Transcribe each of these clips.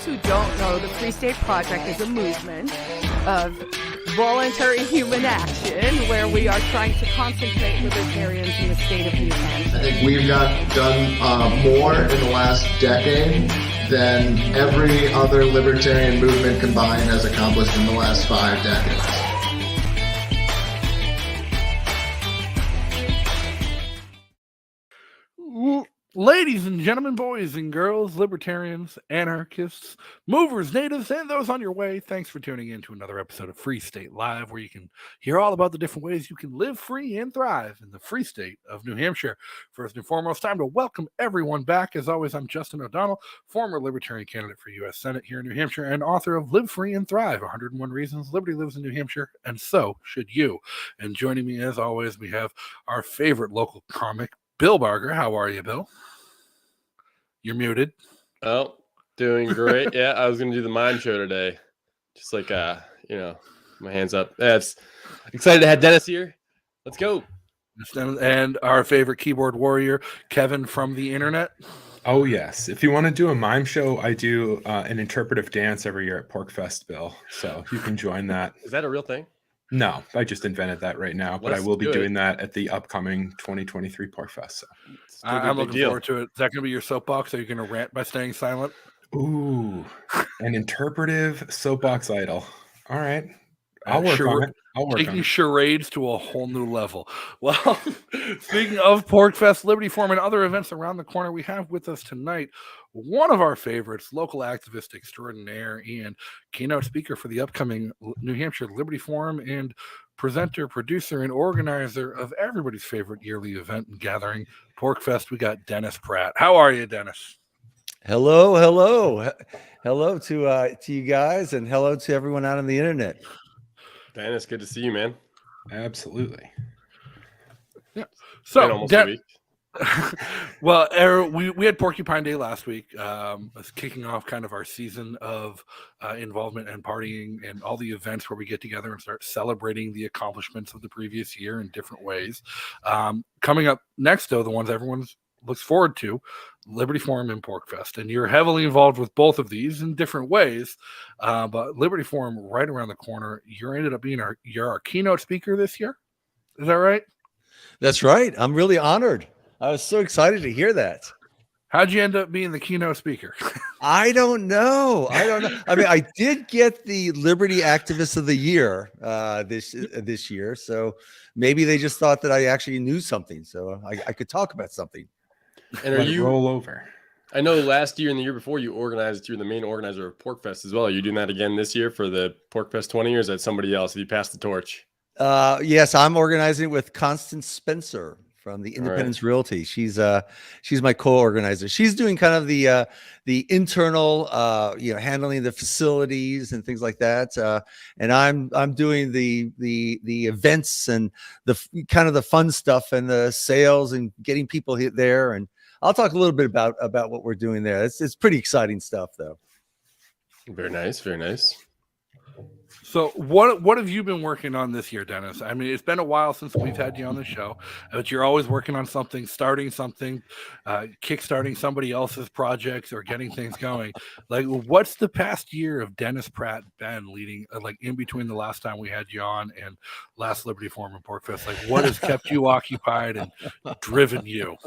folks who don't know, the Free State Project is a movement of voluntary human action where we are trying to concentrate libertarians in the state of New Hampshire. I think we've done more in the last decade than every other libertarian movement combined has accomplished in the last 5 decades. Ladies and gentlemen, boys and girls, libertarians, anarchists, movers, natives, and those on your way, thanks for tuning in to another episode of Free State Live, where you can hear all about the different ways you can live free and thrive in the free state of New Hampshire. First and foremost, time to welcome everyone back. As always, I'm Justin O'Donnell, former libertarian candidate for U.S. Senate here in New Hampshire and author of Live Free and Thrive, 101 Reasons Liberty Lives in New Hampshire, and so should you. And joining me, as always, we have our favorite local comic, Bill Barger. How are you, Bill? You're muted. Oh, doing great. Yeah, I was going to do the mind show today. Just like, my hands up. Yeah, it's excited to have Dennis here. Let's go. And our favorite keyboard warrior, Kevin from the internet. Oh, yes. If you want to do a mime show, I do an interpretive dance every year at PorkFest, Bill. So you can join that. Is that a real thing? No, I just invented that right now, but I will be doing that at the upcoming 2023 PorkFest. So. I'm looking forward to it. Is that going to be your soapbox? Are you going to rant by staying silent? Ooh, an interpretive soapbox idol. All right. I'll work on it. Taking charades to a whole new level. Well, speaking of PorkFest, Liberty Forum, and other events around the corner, we have with us tonight one of our favorites, local activist extraordinaire and keynote speaker for the upcoming New Hampshire Liberty Forum, and presenter, producer, and organizer of everybody's favorite yearly event and gathering, PorkFest. We got Dennis Pratt. How are you, Dennis? Hello to you guys, and hello to everyone out on the internet. Dennis, good to see you, man. Absolutely. Yeah. So, almost a week. Well, we had Porcupine Day last week, kicking off kind of our season of involvement and partying and all the events where we get together and start celebrating the accomplishments of the previous year in different ways. Coming up next, though, the ones everyone looks forward to, Liberty Forum and PorkFest. And you're heavily involved with both of these in different ways. But Liberty Forum right around the corner, you ended up being our keynote speaker this year. Is that right? That's right. I'm really honored. I was so excited to hear that. How'd you end up being the keynote speaker? I don't know. I mean, I did get the Liberty Activist of the Year this year. So maybe they just thought that I actually knew something. So I could talk about something. And are you roll over? I know last year and the year before you were the main organizer of PorkFest as well. Are you doing that again this year for the PorkFest 20, or is that somebody else? Have you passed the torch? Yes, I'm organizing with Constance Spencer from the Independence Realty. She's my co-organizer. She's doing kind of the internal, handling the facilities and things like that. And I'm doing the events and the kind of the fun stuff and the sales and getting people there. And I'll talk a little bit about what we're doing there. It's pretty exciting stuff, though. Very nice. Very nice. So what have you been working on this year, Dennis? I mean, it's been a while since we've had you on the show, but you're always working on something, starting something, kickstarting somebody else's projects or getting things going. Like, what's the past year of Dennis Pratt been leading, like in between the last time we had you on and last Liberty Forum and PorkFest? Like, what has kept you occupied and driven you?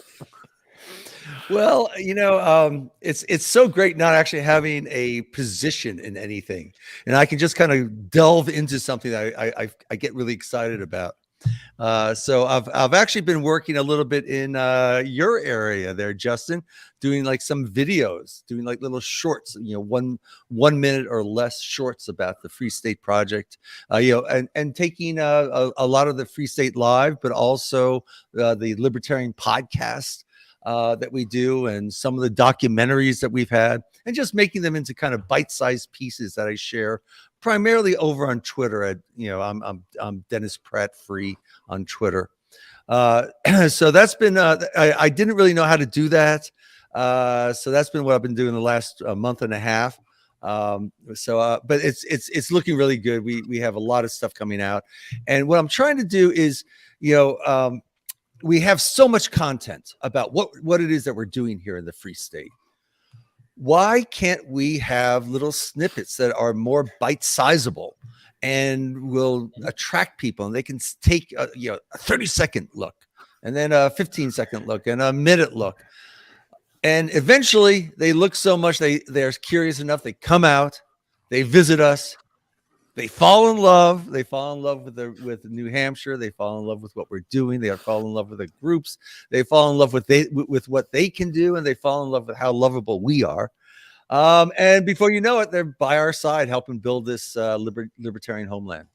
Well, it's so great not actually having a position in anything, and I can just kind of delve into something that I get really excited about. So I've actually been working a little bit in your area there, Justin, doing like some videos, doing like little shorts, 1 minute or less shorts about the Free State Project, and taking a lot of the Free State Live, but also the Libertarian podcast that we do, and some of the documentaries that we've had, and just making them into kind of bite-sized pieces that I share primarily over on Twitter at, I'm Dennis Pratt Free on Twitter. So that's been, I didn't really know how to do that. So that's been what I've been doing the last month and a half. But it's looking really good. We have a lot of stuff coming out, and what I'm trying to do is, we have so much content about what it is that we're doing here in the Free State. why can't we have little snippets that are more bite-sizable and will attract people, and they can take a 30-second look, and then a 15-second look, and a minute look, and eventually they look so much they're curious enough, they come out, they visit us, they fall in love. They fall in love with New Hampshire. They fall in love with what we're doing. They fall in love with the groups. They fall in love with what they can do, and they fall in love with how lovable we are. And before you know it, they're by our side helping build this libertarian homeland.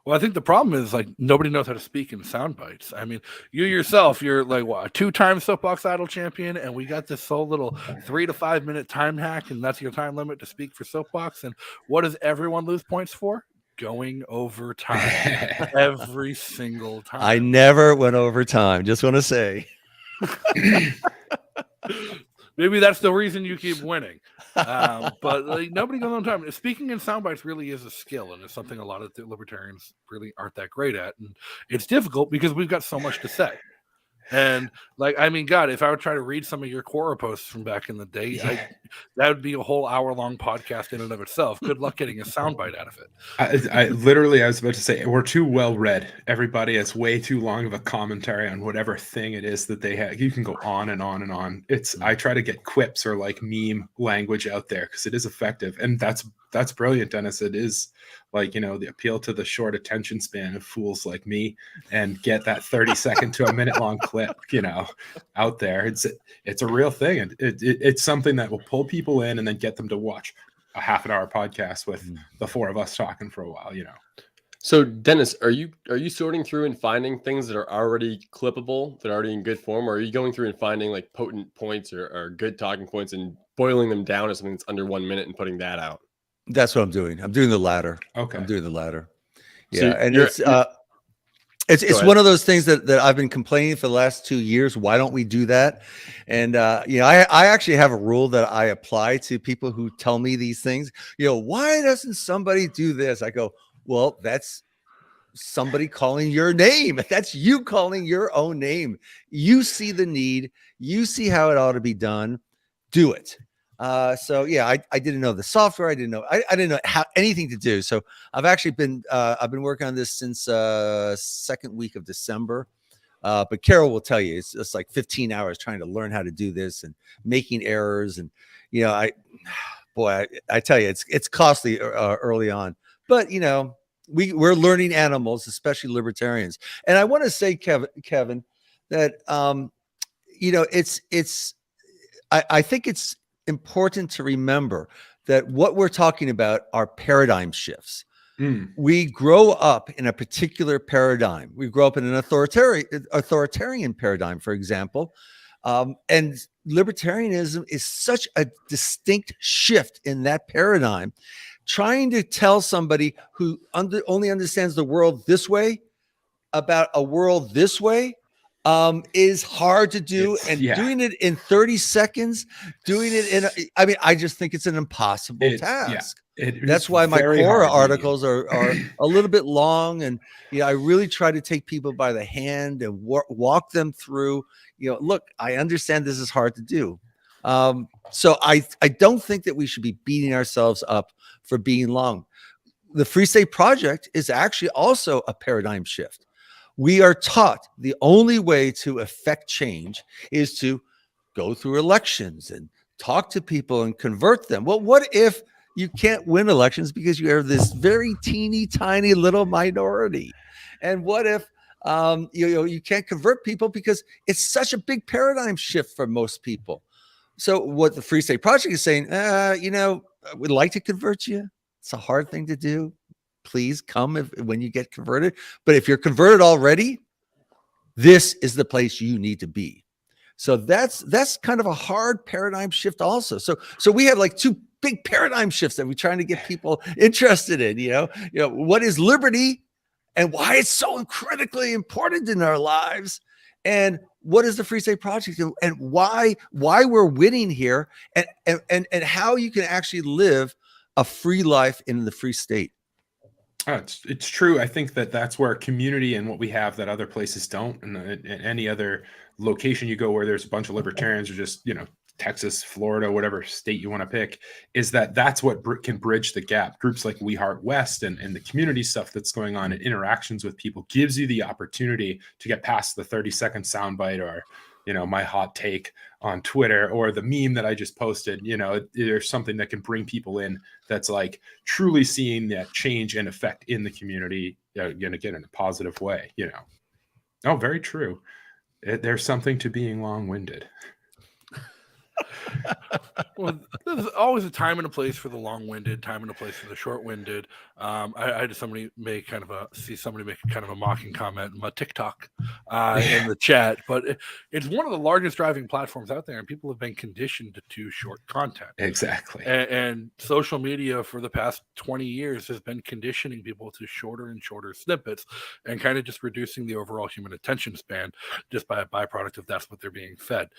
Well, I think the problem is, like, nobody knows how to speak in sound bites. I mean, you yourself, you're like, what, a 2-time soapbox idol champion, and we got this whole little 3 to 5 minute time hack, and that's your time limit to speak for soapbox. And what does everyone lose points for? Going over time every single time. I never went over time. Just want to say. Maybe that's the reason you keep winning. But like, nobody goes on time. Speaking in sound bites really is a skill, and it's something a lot of the libertarians really aren't that great at. And it's difficult because we've got so much to say. And like, I mean, God, if I would try to read some of your Quora posts from back in the day, that would be a whole hour-long podcast in and of itself. Good luck getting a soundbite out of it. I literally, I was about to say, we're too well read. Everybody has way too long of a commentary on whatever thing it is that they have. You can go on and on and on. I try to get quips or like meme language out there because it is effective, and that's brilliant, Dennis. It is like, the appeal to the short attention span of fools like me, and get that 30-second to a minute long clip, out there. It's a real thing, and it's something that will pull people in and then get them to watch a half an hour podcast with the four of us talking for a while. So Dennis, are you sorting through and finding things that are already clippable, that are already in good form, or are you going through and finding like potent points or good talking points and boiling them down to something that's under 1 minute and putting that out? That's what I'm doing. I'm doing the latter. Okay. I'm doing the latter. So Yeah. And it's one of those things that I've been complaining for the last 2 years. Why don't we do that? And, I actually have a rule that I apply to people who tell me these things. Why doesn't somebody do this? I go, well, that's somebody calling your name. That's you calling your own name. You see the need. You see how it ought to be done. Do it. So yeah, I didn't know the software. I didn't know how anything to do. So I've actually been working on this since second week of December. But Carol will tell you it's like 15 hours trying to learn how to do this and making errors. And I tell you, it's costly early on. But we're learning animals, especially libertarians. And I want to say, Kevin, that I think it's important to remember that what we're talking about are paradigm shifts. We grow up in a particular paradigm. We grow up in an authoritarian paradigm, for example. And libertarianism is such a distinct shift in that paradigm. Trying to tell somebody who only understands the world this way about a world this way is hard to do. Doing it in 30 seconds, I just think it's an impossible task. That's why my Quora articles are a little bit long. And, I really try to take people by the hand and walk them through, look, I understand this is hard to do. So I don't think that we should be beating ourselves up for being long. The Free State Project is actually also a paradigm shift. We are taught the only way to affect change is to go through elections and talk to people and convert them. Well, what if you can't win elections because you are this very teeny tiny little minority? And what if you can't convert people because it's such a big paradigm shift for most people? So what the Free State Project is saying, we'd like to convert you. It's a hard thing to do. Please come when you get converted. But if you're converted already, this is the place you need to be. So that's kind of a hard paradigm shift also. So we have like two big paradigm shifts that we're trying to get people interested in, what is liberty and why it's so critically important in our lives, and what is the Free State Project and why we're winning here, and how you can actually live a free life in the free state. It's true. I think that's where community and what we have that other places don't. And any other location you go where there's a bunch of libertarians are just, Texas, Florida, whatever state you want to pick, is that's what can bridge the gap. Groups like We Heart West and the community stuff that's going on and interactions with people gives you the opportunity to get past the 30-second soundbite or, my hot take on Twitter or the meme that I just posted. There's something that can bring people in that's like truly seeing that change and effect in the community, again, in a positive way, Oh, very true. There's something to being long-winded. Well, there's always a time and a place for the long-winded, time and a place for the short-winded. I had somebody make kind of a mocking comment on my TikTok in the chat, but it's one of the largest driving platforms out there, and people have been conditioned to short content. Exactly. And social media for the past 20 years has been conditioning people to shorter and shorter snippets and kind of just reducing the overall human attention span just by a byproduct of that's what they're being fed.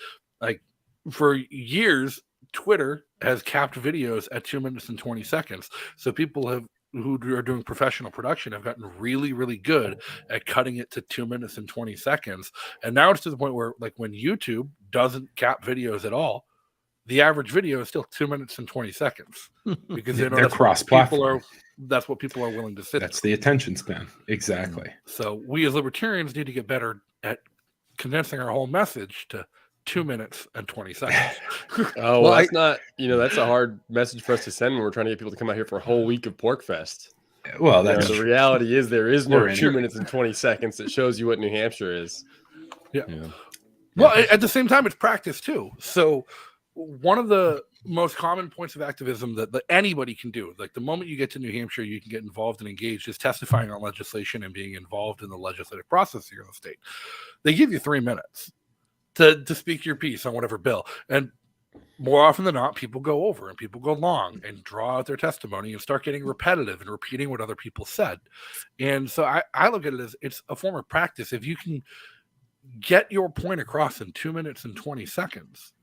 Like, for years, Twitter has capped videos at 2 minutes and 20 seconds. So people who are doing professional production have gotten really, really good at cutting it to 2 minutes and 20 seconds. And now it's to the point where, like, when YouTube doesn't cap videos at all, the average video is still 2 minutes and 20 seconds because they're cross-platform. That's what people are willing to sit. That's the attention span. Exactly. So we as libertarians need to get better at condensing our whole message to 2 minutes and 20 seconds. Oh, well, that's a hard message for us to send when we're trying to get people to come out here for a whole week of Pork Fest. Well, the reality is there is no 2 minutes and 20 seconds that shows you what New Hampshire is. Yeah. Well, at the same time, it's practice too. So one of the most common points of activism that anybody can do, like the moment you get to New Hampshire, you can get involved and engaged, is testifying on legislation and being involved in the legislative process here in the state. They give you 3 minutes to speak your piece on whatever bill. And more often than not, people go over and people go long and draw out their testimony and start getting repetitive and repeating what other people said. And so I look at it as it's a form of practice. If you can get your point across in 2 minutes and 20 seconds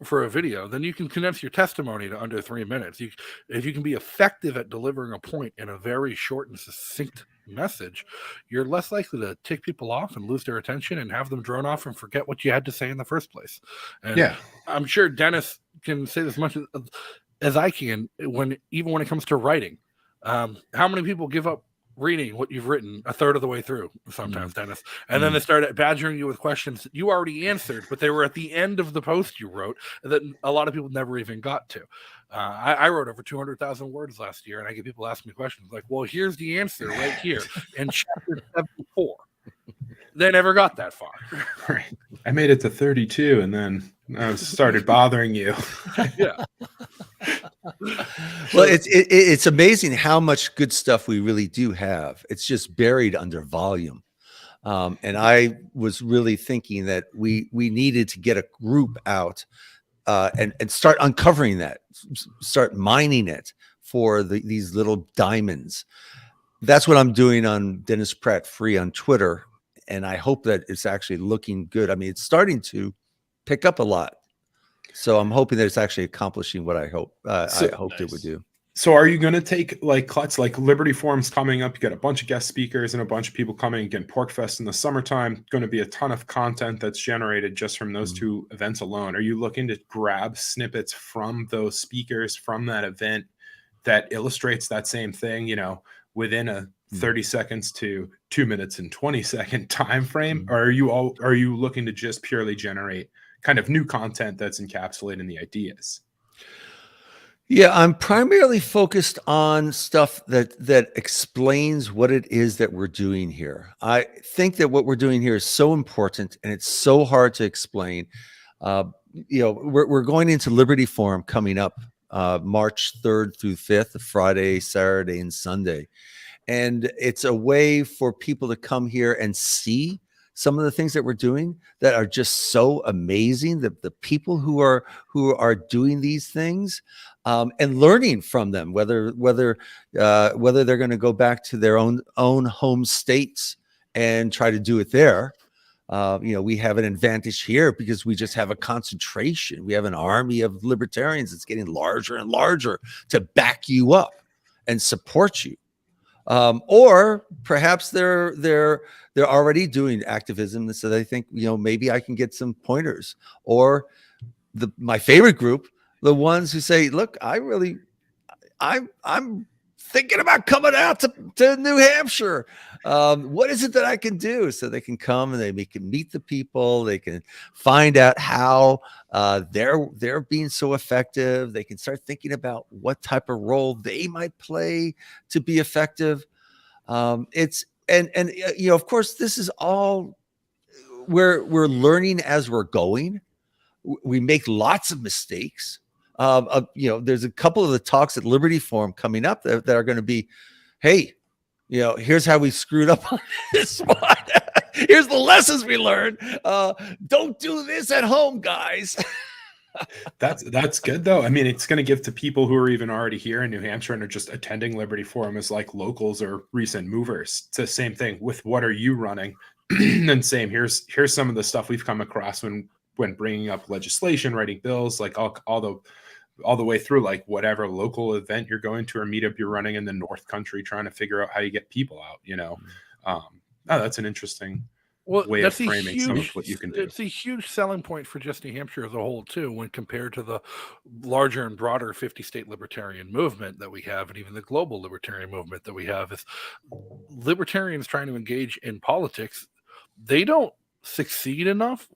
for a video, then you can condense your testimony to under 3 minutes. If you can be effective at delivering a point in a very short and succinct message, you're less likely to tick people off and lose their attention and have them drone off and forget what you had to say in the first place. And I'm sure Dennis can say this much as I can even when it comes to writing. How many people give up reading what you've written a third of the way through sometimes, Dennis, and then they start badgering you with questions that you already answered, but they were at the end of the post you wrote that a lot of people never even got to. I wrote over 200,000 words last year, and I get people asking me questions like, well, here's the answer right here in chapter 74. They never got that far. Right. I made it to 32, and then I started bothering you. Yeah. Well, it's amazing how much good stuff we really do have. It's just buried under volume. And I was really thinking that we needed to get a group out and start uncovering that, start mining it for these little diamonds. That's what I'm doing on Dennis Pratt Free on Twitter. And I hope that it's actually looking good. I mean, it's starting to pick up a lot. So I'm hoping that it's actually accomplishing what I hoped it would do. So are you going to take like Klutz, like Liberty Forum's coming up? You got a bunch of guest speakers and a bunch of people coming. Again, Pork Fest in the summertime, going to be a ton of content that's generated just from those two events alone. Are you looking to grab snippets from those speakers from that event that illustrates that same thing, within a 30 seconds to 2 minutes and 20 second time frame? Or are you looking to just purely generate kind of new content that's encapsulated in the ideas? Yeah, I'm primarily focused on stuff that explains what it is that we're doing here. I think that what we're doing here is so important and it's so hard to explain. We're going into Liberty Forum coming up March 3rd through 5th, Friday, Saturday, and Sunday. And it's a way for people to come here and see some of the things that we're doing that are just so amazing. The people who are doing these things and learning from them, whether they're going to go back to their own home states and try to do it there. We have an advantage here because we just have a concentration. We have an army of libertarians that's getting larger and larger to back you up and support you. Or perhaps they're already doing activism, so they think maybe I can get some pointers. Or my favorite group, the ones who say, look, I'm thinking about coming out to New Hampshire. What is it that I can do? So they can come and they can meet the people. They can find out how they're being so effective. They can start thinking about what type of role they might play to be effective. It's of course, this is all we're learning as we're going. We make lots of mistakes. There's a couple of the talks at Liberty Forum coming up that are going to be, hey, here's how we screwed up on this one. Here's the lessons we learned. Don't do this at home, guys. That's good though. I mean, it's going to give to people who are even already here in New Hampshire and are just attending Liberty Forum as like locals or recent movers. It's the same thing with what are you running? And same, here's some of the stuff we've come across when bringing up legislation, writing bills, like all the way through, like whatever local event you're going to or meetup you're running in the North Country, trying to figure out how you get people out. That's an interesting way of framing some of what you can do. It's a huge selling point for just New Hampshire as a whole too, when compared to the larger and broader 50-state libertarian movement that we have, and even the global libertarian movement that we have. Is libertarians trying to engage in politics, they don't succeed enough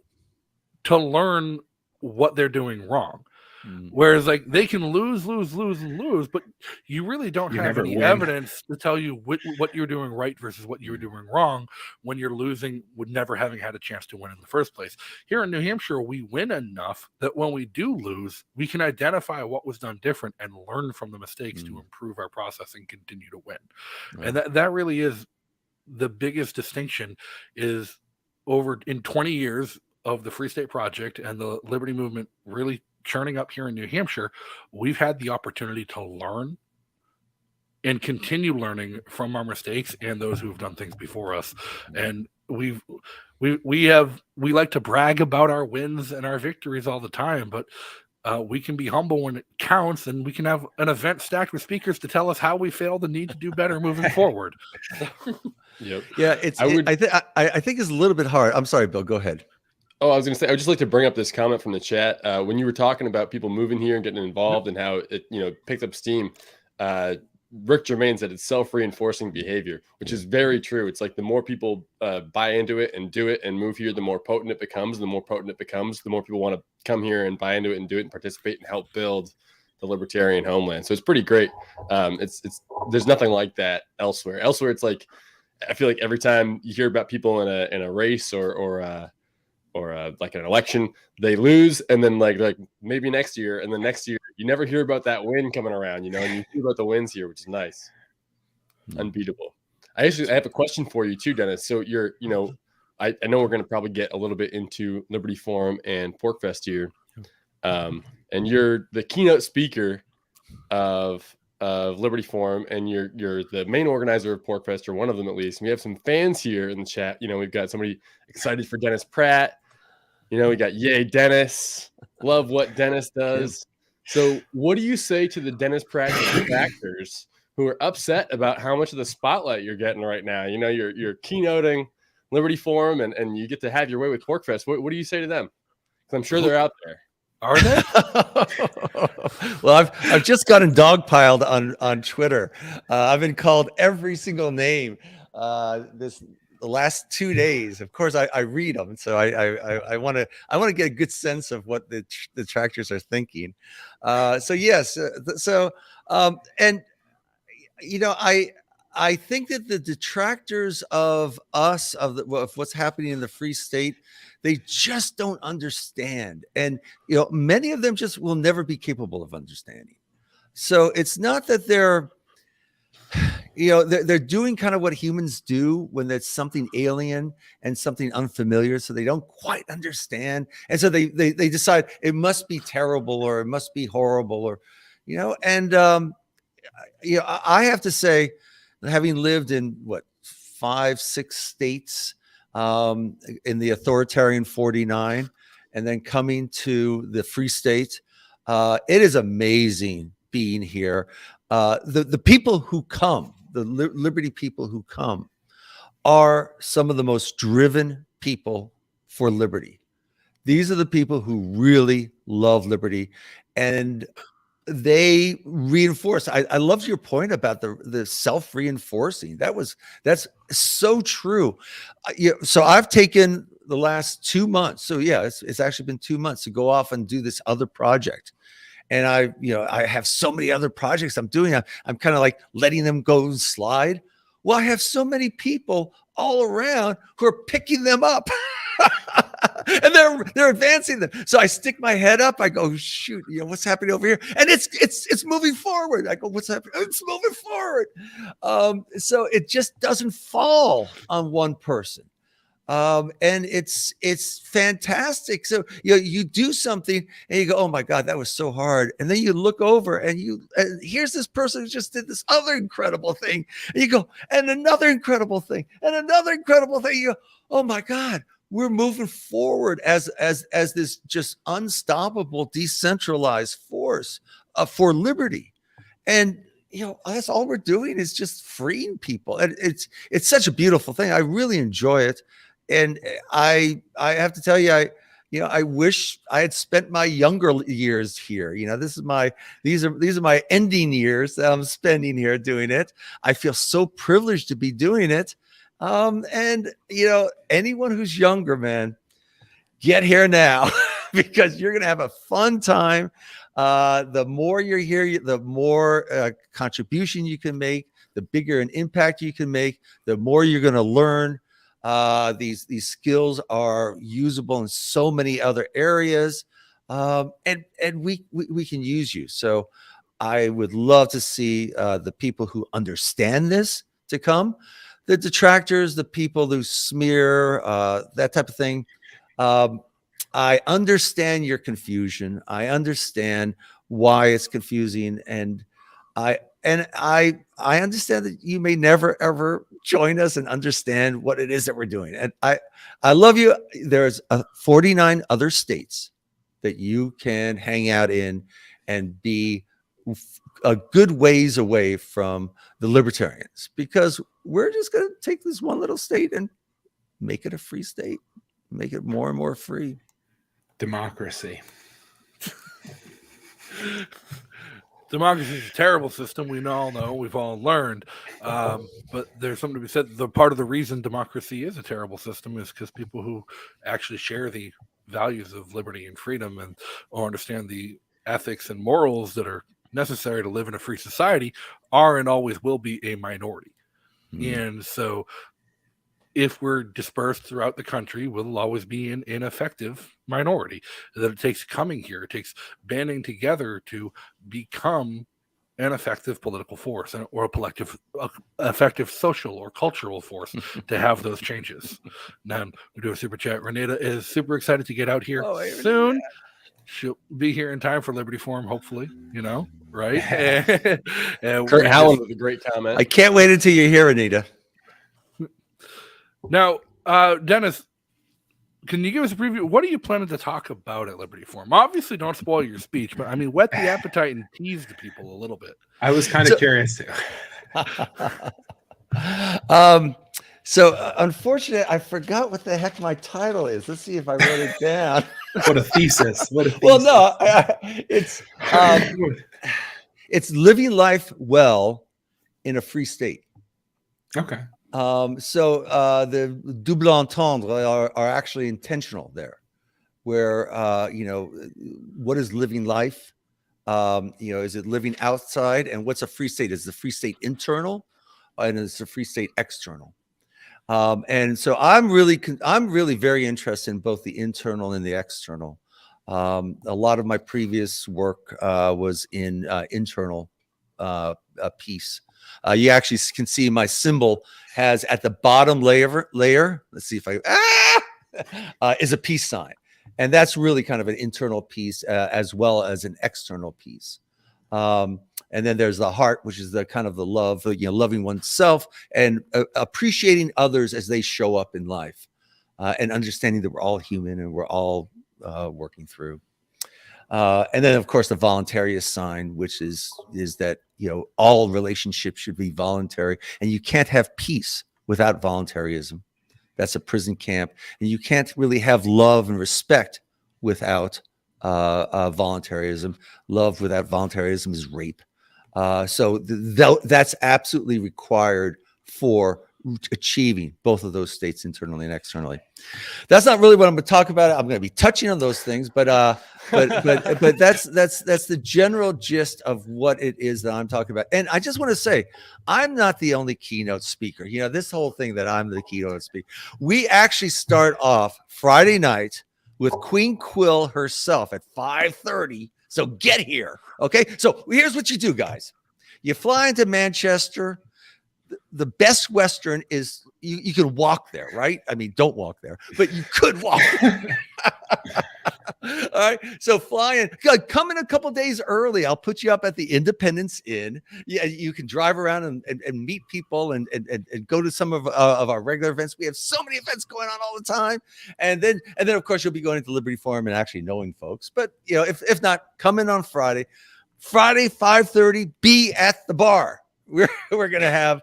to learn what they're doing wrong. Whereas like they can lose, but you really don't have any evidence to tell you what you're doing right versus what you're doing wrong when you're losing with never having had a chance to win in the first place. Here in New Hampshire, we win enough that when we do lose, we can identify what was done different and learn from the mistakes to improve our process and continue to win. Right. And that really is the biggest distinction. Is over in 20 years of the Free State Project and the Liberty Movement really churning up here in New Hampshire, we've had the opportunity to learn and continue learning from our mistakes and those who have done things before us. And we like to brag about our wins and our victories all the time, but we can be humble when it counts, and we can have an event stacked with speakers to tell us how we failed and need to do better moving forward. Yep. Yeah, I think it's a little bit hard. I'm sorry, Bill, go ahead. Oh, I was going to say, I would just like to bring up this comment from the chat. When you were talking about people moving here and getting involved and how it picked up steam, Rick Germain said it's self-reinforcing behavior, which is very true. It's like the more people buy into it and do it and move here, the more potent it becomes. The more potent it becomes, the more people want to come here and buy into it and do it and participate and help build the libertarian homeland. So it's pretty great. There's nothing like that elsewhere. Elsewhere, it's like, I feel like every time you hear about people in a race or like an election, they lose, and then like maybe next year, and then next year you never hear about that win coming around, and you hear about the wins here, which is nice. Unbeatable. I have a question for you too, Dennis. So you're, I know we're going to probably get a little bit into Liberty Forum and PorcFest here, and you're the keynote speaker of Liberty Forum, and you're the main organizer of PorcFest, or one of them at least. And we have some fans here in the chat. We've got somebody excited for Dennis Pratt. We got yay Dennis. Love what Dennis does. So what do you say to the Dennis Pratt detractors who are upset about how much of the spotlight you're getting right now? You're keynoting Liberty Forum, and you get to have your way with PorcFest. What do you say to them? Because I'm sure they're out there. Are they? Well, I've just gotten dogpiled on Twitter. I've been called every single name the last 2 days. Of course, I read them, so I want to get a good sense of what the detractors are thinking. So yes, and I think that the detractors of us of what's happening in the Free State, they just don't understand, and many of them just will never be capable of understanding. So it's not that they're doing kind of what humans do when there's something alien and something unfamiliar, so they don't quite understand, and so they decide it must be terrible or it must be horrible, or I have to say, having lived in 5-6 states, in the authoritarian 49, and then coming to the Free State, it is amazing being here. The people who come, the Liberty people who come, are some of the most driven people for liberty. These are the people who really love liberty, and they reinforce. I loved your point about the self-reinforcing. That's so true. So I've taken the last 2 months. So yeah, it's actually been 2 months to go off and do this other project. And I have so many other projects I'm doing. I'm kind of like letting them go and slide. Well, I have so many people all around who are picking them up. And they're advancing them. So I stick my head up. I go, shoot, what's happening over here? And it's moving forward. I go, what's happening? It's moving forward. So it just doesn't fall on one person. And it's fantastic. So you do something and you go, oh my God, that was so hard. And then you look over and here's this person who just did this other incredible thing. And you go, and another incredible thing, and another incredible thing. You go, oh my God, we're moving forward as this just unstoppable, decentralized force for liberty. And that's all we're doing is just freeing people. And it's such a beautiful thing. I really enjoy it. And I have to tell you, I wish I had spent my younger years here. These are my ending years that I'm spending here doing it. I feel so privileged to be doing it. And anyone who's younger, man, get here now because you're going to have a fun time. The more you're here, the more contribution you can make, the bigger an impact you can make, the more you're going to learn. These skills are usable in so many other areas, and we can use you. So I would love to see the people who understand this to come, the detractors, the people who smear, that type of thing. I understand your confusion. I understand why it's confusing, and I understand that you may never ever join us and understand what it is that we're doing. And I love you. There's 49 other states that you can hang out in and be a good ways away from the libertarians, because we're just going to take this one little state and make it a free state, make it more and more free. Democracy. Democracy is a terrible system. We all know. We've all learned. But there's something to be said. The part of the reason democracy is a terrible system is because people who actually share the values of liberty and freedom or understand the ethics and morals that are necessary to live in a free society are and always will be a minority. And so if we're dispersed throughout the country, we'll always be an ineffective minority. That it takes coming here, it takes banding together to become an effective political force or a effective social or cultural force to have those changes. Now, we do a super chat. Renata is super excited to get out here soon. She'll be here in time for Liberty Forum, hopefully, right? And Kurt Hallam with a great comment. I can't wait until you're here, Anita. Now, Dennis, can you give us a preview? What are you planning to talk about at Liberty Forum? Obviously, don't spoil your speech, but whet the appetite and tease the people a little bit. I was kind of curious too. So unfortunately, I forgot what the heck my title is. Let's see if I wrote it down. What a thesis! What a thesis. Well, no, it's living life well in a free state. Okay. So the double entendre are actually intentional there, where what is living life? Is it living outside? And what's a free state? Is the free state internal, and is the free state external? And so I'm really very interested in both the internal and the external. A lot of my previous work was in internal peace. You actually can see my symbol has at the bottom layer. Let's see if is a peace sign, and that's really kind of an internal peace as well as an external peace. And then there's the heart, which is the kind of the love, loving oneself and appreciating others as they show up in life, and understanding that we're all human and we're all working through. And then, of course, the voluntarist sign, which is that all relationships should be voluntary, and you can't have peace without voluntarism. That's a prison camp, and you can't really have love and respect without voluntarism. Love without voluntarism is rape. So that's absolutely required for achieving both of those states internally and externally. That's not really what I'm going to talk about. I'm going to be touching on those things, but that's the general gist of what it is that I'm talking about. And I just want to say, I'm not the only keynote speaker. You know, this whole thing that I'm the keynote speaker. We actually start off Friday night with Queen Quill herself at 5:30. So get here, okay? So here's what you do, guys. You fly into Manchester. The Best Western is you can walk there, right? I mean, don't walk there, but you could walk. All right. So fly in, come in a couple days early. I'll put you up at the Independence Inn. Yeah, you can drive around and meet people and go to some of our regular events. We have so many events going on all the time. And then of course you'll be going to Liberty Forum and actually knowing folks. But you know, if not, come in on Friday. Friday, 5:30, be at the bar. We're gonna have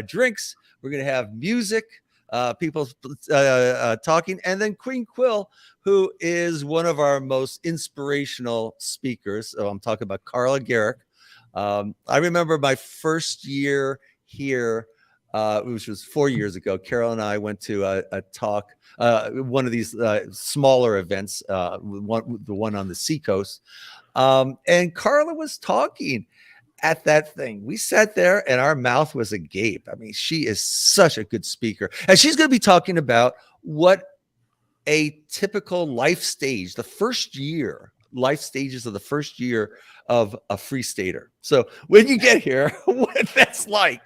drinks. We're gonna have music, people talking, and then Queen Quill, who is one of our most inspirational speakers. So I'm talking about Carla Garrick. I remember my first year here, which was 4 years ago. Carol and I went to a talk, one of these smaller events, the one on the Seacoast, and Carla was talking at that thing. We sat there and our mouth was agape. I mean, she is such a good speaker. And she's going to be talking about what a typical life stage, life stages of the first year of a free stater. So when you get here, what that's like,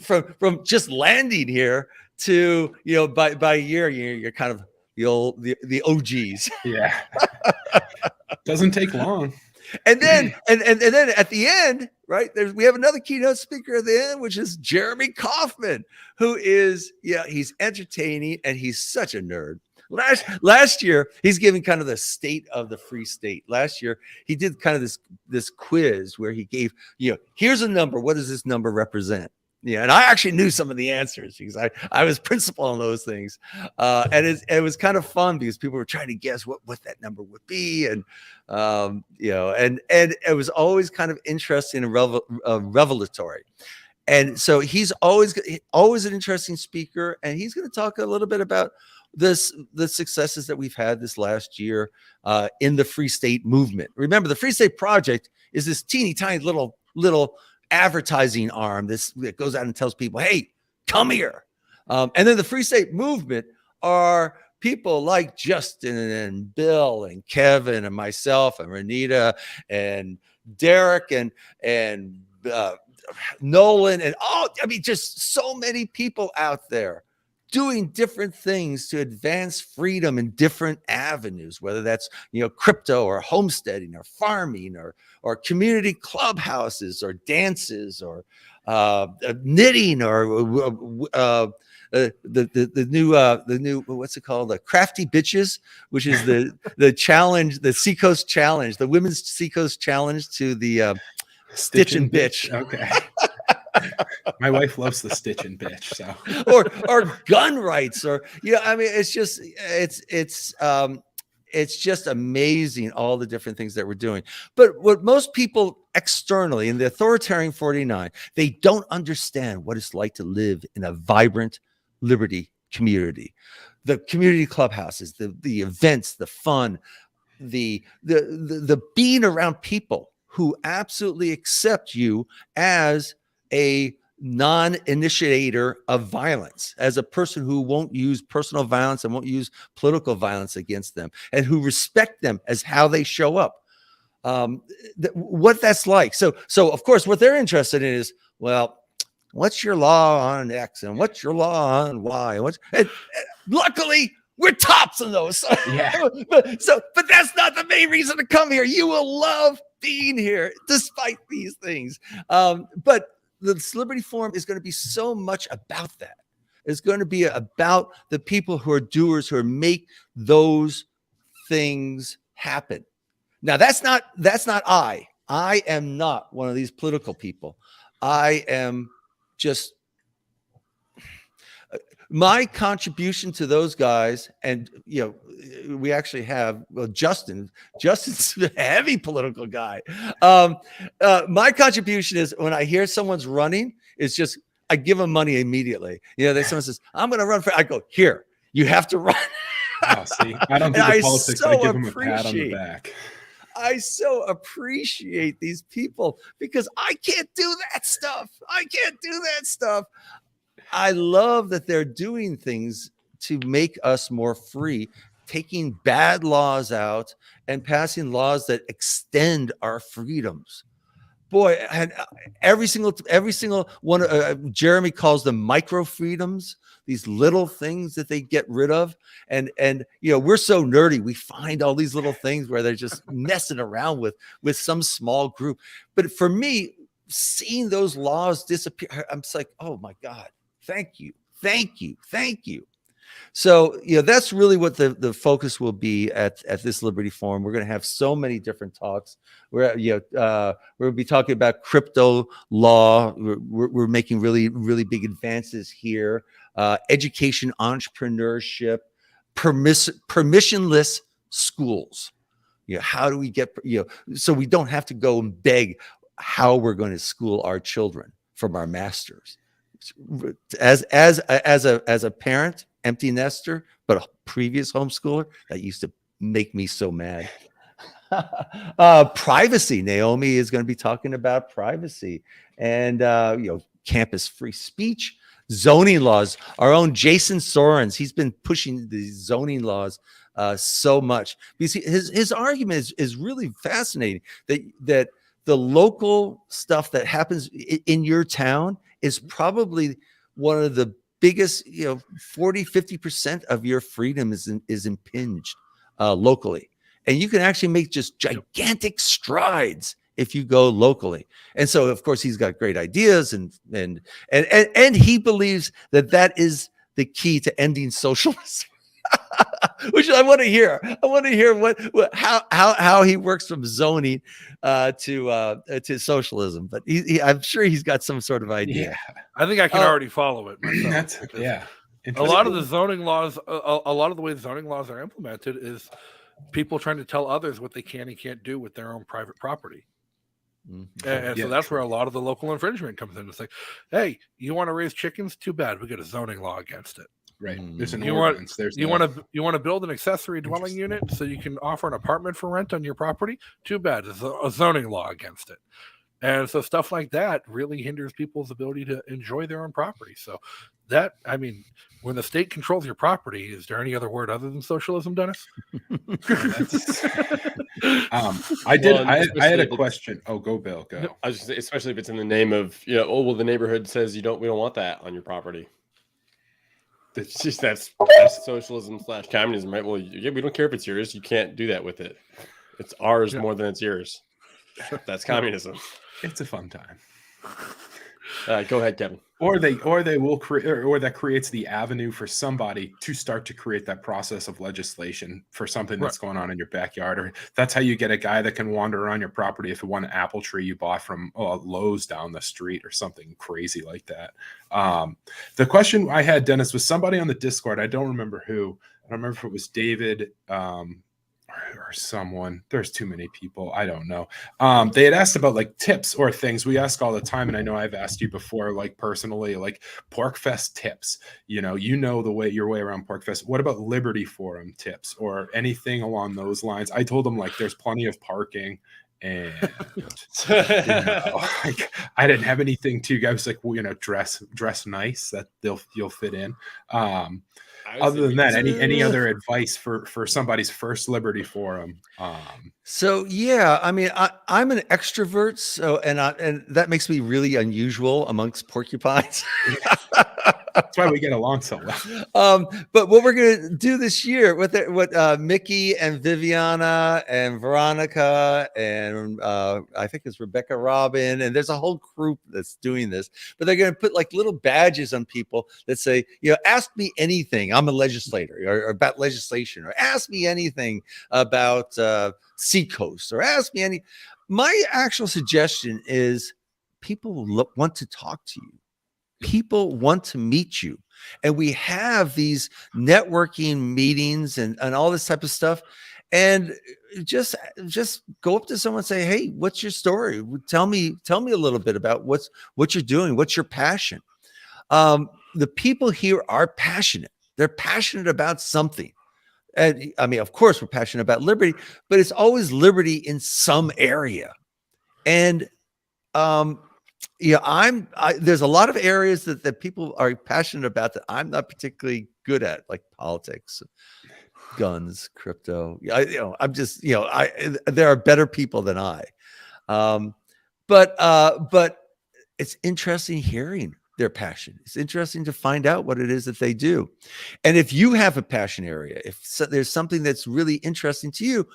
from just landing here to, by a year, you're kind of the OGs. Yeah. Doesn't take long. And then at the end, right, we have another keynote speaker at the end, which is Jeremy Kaufman, who is, he's entertaining and he's such a nerd. Last year, he's giving kind of the state of the free state. Last year, he did kind of this quiz where he gave, here's a number. What does this number represent? Yeah, and I actually knew some of the answers because I was principal on those things, and it was kind of fun because people were trying to guess what that number would be, and and it was always kind of interesting and revelatory, and so he's always an interesting speaker, and he's going to talk a little bit about the successes that we've had this last year in the Free State movement. Remember, the Free State Project is this teeny tiny little advertising arm that goes out and tells people, hey, come here. And then the Free State movement are people like Justin and Bill and Kevin and myself and Renita and Derek and Nolan and just so many people out there doing different things to advance freedom in different avenues, whether that's, crypto or homesteading or farming or community clubhouses or dances or knitting or the new what's it called, the crafty bitches, which is the challenge, the Seacoast challenge, the women's Seacoast challenge to the stitch and bitch. Okay. My wife loves the stitch and bitch. So or gun rights, or it's just amazing all the different things that we're doing. But what most people externally in the authoritarian 49, they don't understand what it's like to live in a vibrant liberty community. The community clubhouses, the events, the fun, the being around people who absolutely accept you as a non-initiator of violence, as a person who won't use personal violence and won't use political violence against them, and who respect them as how they show up. What that's like. So of course, what they're interested in is, well, what's your law on X and what's your law on Y? And luckily, we're tops on those. Yeah. But that's not the main reason to come here. You will love being here despite these things. But the Liberty Forum is going to be so much about that. It's going to be about the people who are doers, who make those things happen. Now, that's not I. I am not one of these political people. I am just my contribution to those guys, and we actually have Justin's a heavy political guy. My contribution is when I hear someone's running, it's just I give them money immediately. Someone says, I'm going to run for, I go, here, you have to run. Oh, see, I don't do the politics. I give them a pat on the back. I so appreciate these people because I can't do that stuff. I love that they're doing things to make us more free, taking bad laws out and passing laws that extend our freedoms. Boy, and every single one, Jeremy calls them micro freedoms, these little things that they get rid of. And we're so nerdy. We find all these little things where they're just messing around with some small group. But for me, seeing those laws disappear, I'm just like, oh my God, thank you. So, that's really what the focus will be at this Liberty Forum. We're going to have so many different talks. We're going to be talking about crypto law. We're making really, really big advances here. Education, entrepreneurship, permissionless schools. How do we get, so we don't have to go and beg how we're going to school our children from our masters. As a parent, empty nester, but a previous homeschooler, that used to make me so mad. Privacy. Naomi is going to be talking about privacy and campus free speech, zoning laws. Our own Jason Sorens, he's been pushing these zoning laws so much because his argument is really fascinating. That the local stuff that happens in your town is probably one of the biggest, 40-50% of your freedom is impinged locally. And you can actually make just gigantic strides if you go locally. And so, of course, he's got great ideas and he believes that is the key to ending socialism. Which I want to hear. I want to hear how he works from zoning to socialism. But I'm sure he's got some sort of idea. Yeah. I think I can already follow it myself. A lot of the zoning laws, a lot of the way the zoning laws are implemented is people trying to tell others what they can and can't do with their own private property. Mm-hmm. And so that's where a lot of the local infringement comes in. It's like, hey, you want to raise chickens? Too bad. We get a zoning law against it. Right. There's an ordinance. You want to build an accessory dwelling unit so you can offer an apartment for rent on your property? Too bad. There's a zoning law against it. And so stuff like that really hinders people's ability to enjoy their own property. So when the state controls your property, is there any other word other than socialism, Dennis? I had a question. Oh, go Bill, go. I was just saying, especially if it's in the name of, the neighborhood says we don't want that on your property. It's just that's socialism / communism, right? Well, we don't care if it's yours. You can't do that with it. It's ours more than it's yours. That's communism. It's a fun time. Go ahead, Kevin. Or they will create, or that creates the avenue for somebody to start to create that process of legislation for something that's going on in your backyard. Or that's how you get a guy that can wander around your property if it won an apple tree you bought from Lowe's down the street or something crazy like that. The question I had, Dennis, was somebody on the Discord. I don't remember who. I don't remember if it was David or someone. There's too many people. I don't know. They had asked about like tips or things we ask all the time. And I know I've asked you before, like personally, like PorcFest tips, the way your way around PorcFest. What about Liberty Forum tips or anything along those lines? I told them like, there's plenty of parking and like, I didn't have anything to guys like, dress nice that you'll fit in. Other than that, any other advice for somebody's first Liberty Forum? So yeah, I'm an extrovert, so and that makes me really unusual amongst porcupines. That's why we get along so well. But what we're gonna do this year with Mickey and Viviana and Veronica and I think it's Rebecca Robin, and there's a whole group that's doing this. But they're gonna put like little badges on people that say, ask me anything. I'm a legislator, or about legislation, or ask me anything about Seacoast, or ask me any. My actual suggestion is people want to talk to you. people want to meet you. And we have these networking meetings and all this type of stuff. And just go up to someone and say, hey, what's your story? Tell me a little bit about what you're doing. What's your passion? The people here are passionate. They're passionate about something. And I mean, of course, we're passionate about liberty, but it's always liberty in some area. And there's a lot of areas that people are passionate about that I'm not particularly good at, like politics, guns, crypto. I'm just, there are better people than I. But it's interesting hearing their passion. It's interesting to find out what it is that they do. And if you have a passion area, there's something that's really interesting to you,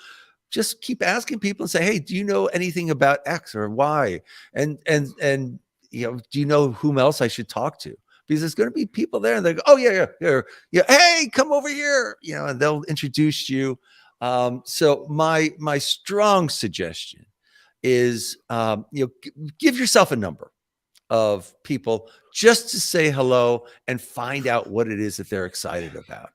just keep asking people and say, hey, do you know anything about X or Y? And do you know whom else I should talk to? Because there's going to be people there and they go, oh yeah. Hey, come over here, and they'll introduce you. So my strong suggestion is, give yourself a number of people just to say hello and find out what it is that they're excited about.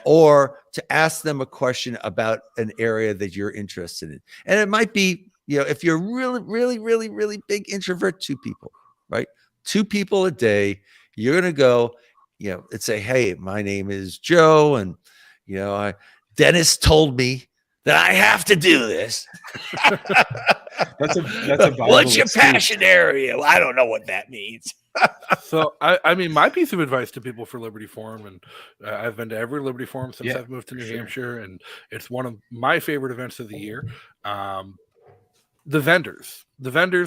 Or to ask them a question about an area that you're interested in. And it might be, if you're really, really, really, really big introvert, 2 people, right? 2 people a day, you're going to go, and say, hey, my name is Joe. And, Dennis told me that I have to do this. That's a What's your passion area? Well, I don't know what that means. So, I mean, my piece of advice to people for Liberty Forum, and I've been to every Liberty Forum since I've moved to New Hampshire, and it's one of my favorite events of the year. The vendors,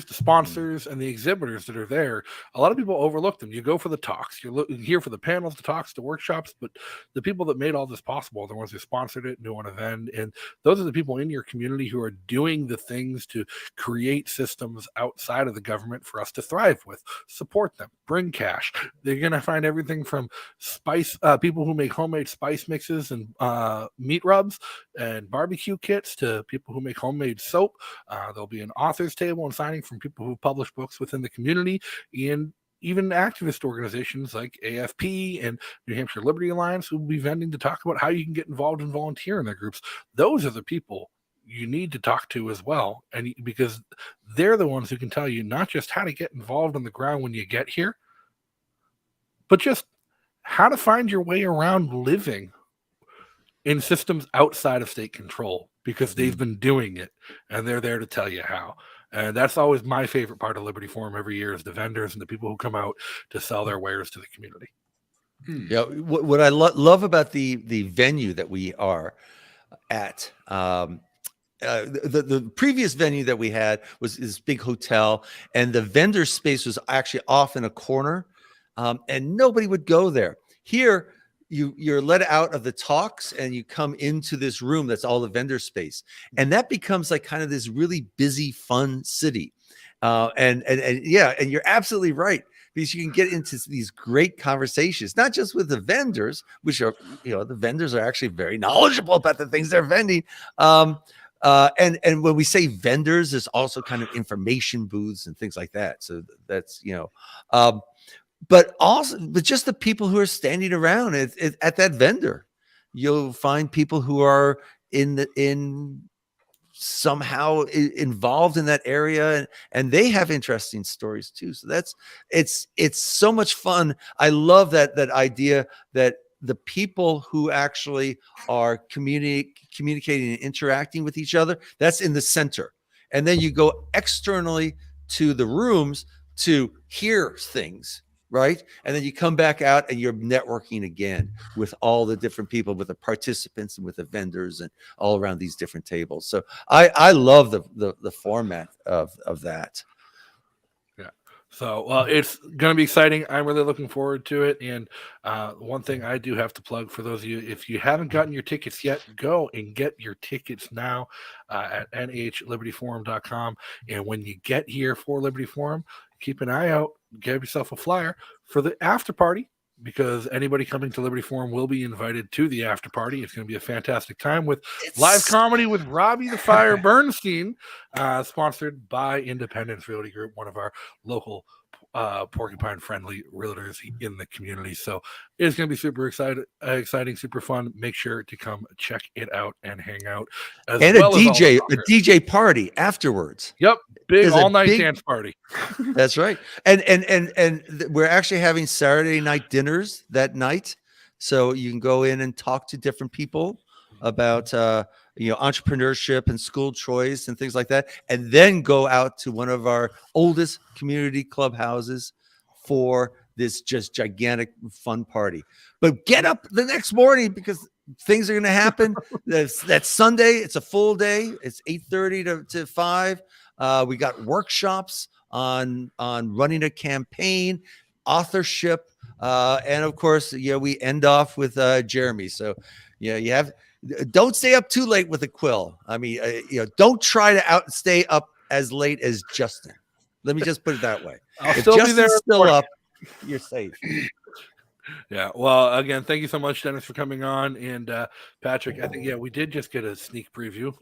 the sponsors, and the exhibitors that are there, a lot of people overlook them. You go for the talks, you're here for the panels, the talks, the workshops, but the people that made all this possible are the ones who sponsored it, knew on a vend, and those are the people in your community who are doing the things to create systems outside of the government for us to thrive with. Support them, bring cash. They're going to find everything from spice, people who make homemade spice mixes and meat rubs and barbecue kits, to people who make homemade soap. There'll be an author's table and signing from people who publish books within the community, and even activist organizations like AFP and New Hampshire Liberty Alliance who will be vending to talk about how you can get involved and volunteer in their groups. Those are the people you need to talk to as well, and because they're the ones who can tell you not just how to get involved on the ground when you get here, but just how to find your way around living in systems outside of state control, because they've been doing it and they're there to tell you how. And that's always my favorite part of Liberty Forum every year, is the vendors and the people who come out to sell their wares to the community. Yeah, what I love about the venue that we are at, the previous venue that we had was this big hotel, and the vendor space was actually off in a corner, and nobody would go there. Here, you're let out of the talks and you come into this room that's all the vendor space, and that becomes like kind of this really busy, fun city. And you're absolutely right, because you can get into these great conversations, not just with the vendors, which are, the vendors are actually very knowledgeable about the things they're vending. And when we say vendors, there's also kind of information booths and things like that. So that's, but just the people who are standing around at that vendor. You'll find people who are somehow involved in that area, and they have interesting stories too. So it's so much fun. I love that idea that the people who actually are communicating and interacting with each other, that's in the center. And then you go externally to the rooms to hear things, right? And then you come back out and you're networking again with all the different people, with the participants and with the vendors and all around these different tables. So I love the format of that. Yeah. So it's going to be exciting. I'm really looking forward to it. And one thing I do have to plug for those of you, if you haven't gotten your tickets yet, go and get your tickets now at nhlibertyforum.com. And when you get here for Liberty Forum, keep an eye out, get yourself a flyer for the after party, because anybody coming to Liberty Forum will be invited to the after party. It's going to be a fantastic time with live comedy with Robbie the Fire Bernstein, sponsored by Independence Realty Group, one of our local porcupine-friendly realtors in the community. So it's going to be super exciting, super fun. Make sure to come check it out and hang out. And well a DJ party afterwards. Yep, big There's a all-night big- dance party. That's right. And we're actually having Saturday night dinners that night. So you can go in and talk to different people about entrepreneurship and school choice and things like that, and then go out to one of our oldest community clubhouses for this just gigantic fun party. But get up the next morning because things are going to happen. That's Sunday. It's a full day. It's 8:30 to 5. We got workshops on running a campaign, authorship, and of course, we end off with Jeremy. So, don't stay up too late with a quill. I mean, don't try to stay up as late as Justin. Let me just put it that way. I'll If still be there. Justin's still up, you're safe. Yeah. Well, again, thank you so much, Dennis, for coming on. And Patrick, I think, we did just get a sneak preview.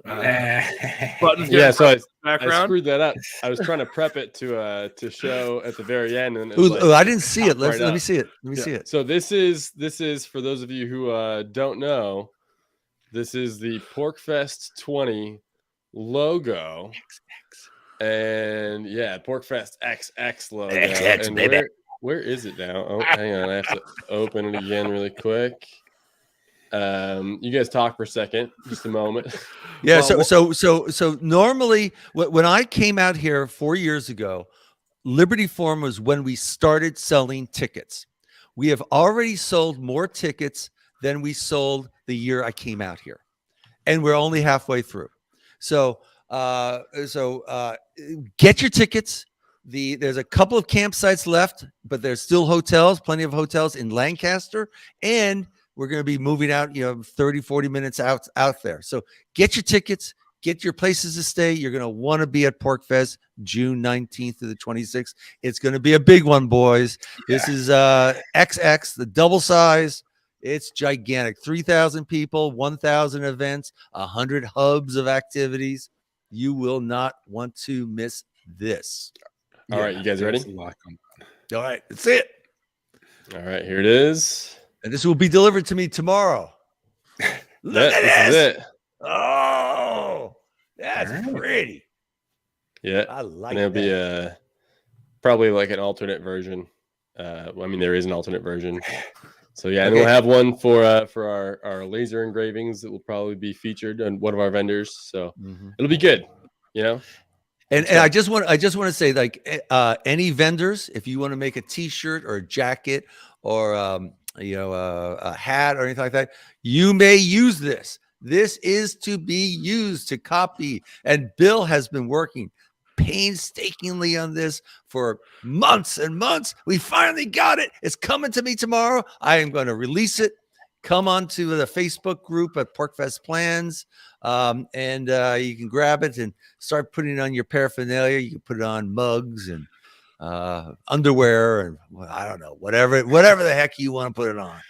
Buttons so I background. screwed that up. I was trying to prep it to show at the very end, and I didn't see it. Let me see it. Let me see it. So this is for those of you who don't know. This is the PorkFest 20 logo, and PorkFest XX logo. XX, and baby. Where is it now? Oh, hang on. I have to open it again really quick. You guys talk for a second, just a moment. Yeah. So normally when I came out here 4 years ago, Liberty Forum was when we started selling tickets. We have already sold more tickets than we sold the year I came out here, and we're only halfway through. So get your tickets. There's a couple of campsites left, but there's still plenty of hotels in Lancaster, and we're going to be moving out, 30, 40 minutes out there. So get your tickets, get your places to stay. You're going to want to be at PorkFest June 19th to the 26th. It's going to be a big one, boys. This is XX, the double size. It's gigantic. 3,000 people, 1,000 events, 100 hubs of activities. You will not want to miss this. All right, you guys ready? All right, that's it. All right, here it is. And this will be delivered to me tomorrow. Look at this is it. Oh, that's pretty. Yeah, I like and it'll that. be probably like an alternate version. There is an alternate version. So and we'll have one for our laser engravings that will probably be featured on one of our vendors. So it'll be good, And I just want to say, like, any vendors, if you want to make a T-shirt or a jacket or a hat or anything like that, you may use this. This is to be used to copy. And Bill has been working painstakingly on this for months and months. We finally got it. It's coming to me tomorrow. I am going to release it. Come on to the Facebook group at PorkFest Plans, and you can grab it and start putting it on your paraphernalia. You can put it on mugs and underwear and I don't know, whatever the heck you want to put it on.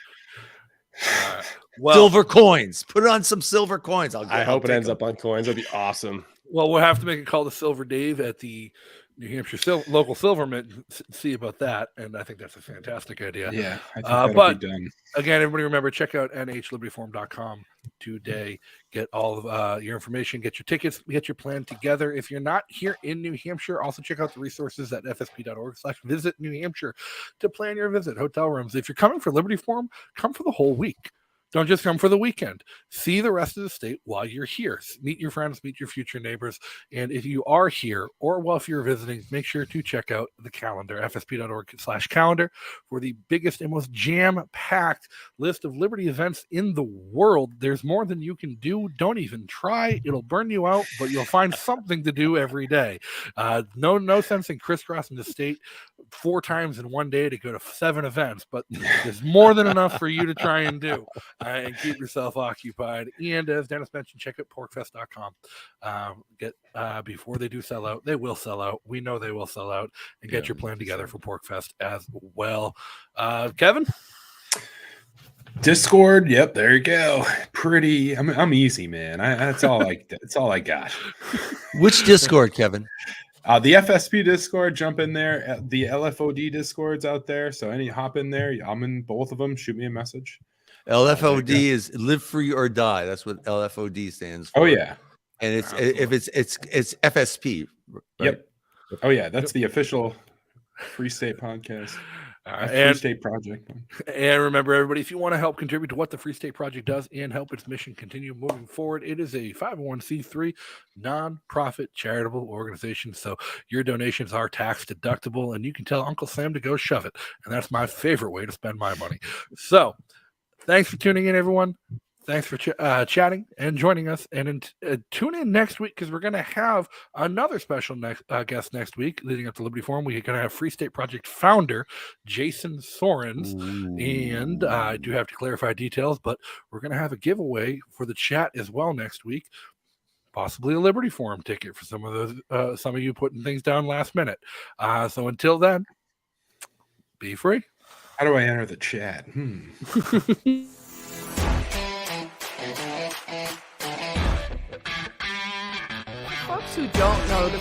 Silver coins. Put it on some silver coins. I hope it ends up on coins. That'd be awesome. Well, we'll have to make a call to Silver Dave at the New Hampshire local Silver Mint and see about that. And I think that's a fantastic idea. Yeah, I think that'll be done. Again, everybody remember, check out nhlibertyforum.com today. Get all of your information, get your tickets, get your plan together. If you're not here in New Hampshire, also check out the resources at fsp.org/visit New Hampshire to plan your visit. Hotel rooms. If you're coming for Liberty Forum, come for the whole week. Don't just come for the weekend. See the rest of the state while you're here. Meet your friends, meet your future neighbors. And if you are here, or if you're visiting, make sure to check out the calendar, fsp.org/calendar, for the biggest and most jam-packed list of Liberty events in the world. There's more than you can do. Don't even try. It'll burn you out, but you'll find something to do every day. No sense in crisscrossing the state 4 times in one day to go to 7 events, but there's more than enough for you to try and do. And keep yourself occupied. And as Dennis mentioned, check out porkfest.com. Get before they do sell out. They will sell out. We know they will sell out. And get your plan together for PorkFest as well. Kevin? Discord. Yep, there you go. Pretty. I'm easy, man. That's all I got. Which Discord, Kevin? The FSP Discord, jump in there. The LFOD Discord's out there. So hop in there. I'm in both of them. Shoot me a message. LFOD is live free or die. That's what LFOD stands for. Oh yeah. And it's FSP. Right? Yep. Oh yeah, that's the official Free State podcast. Free And State Project. And remember, everybody, if you want to help contribute to what the Free State Project does and help its mission continue moving forward, it is a 501c3 nonprofit charitable organization. So your donations are tax deductible, and you can tell Uncle Sam to go shove it. And that's my favorite way to spend my money. So thanks for tuning in, everyone. Thanks for chatting and joining us. And tune in next week because we're going to have another special guest next week leading up to Liberty Forum. We're going to have Free State Project founder Jason Sorens. And I do have to clarify details, but we're going to have a giveaway for the chat as well next week. Possibly a Liberty Forum ticket for some of those, some of you putting things down last minute. So until then, be free. How do I enter the chat? Folks who don't know, the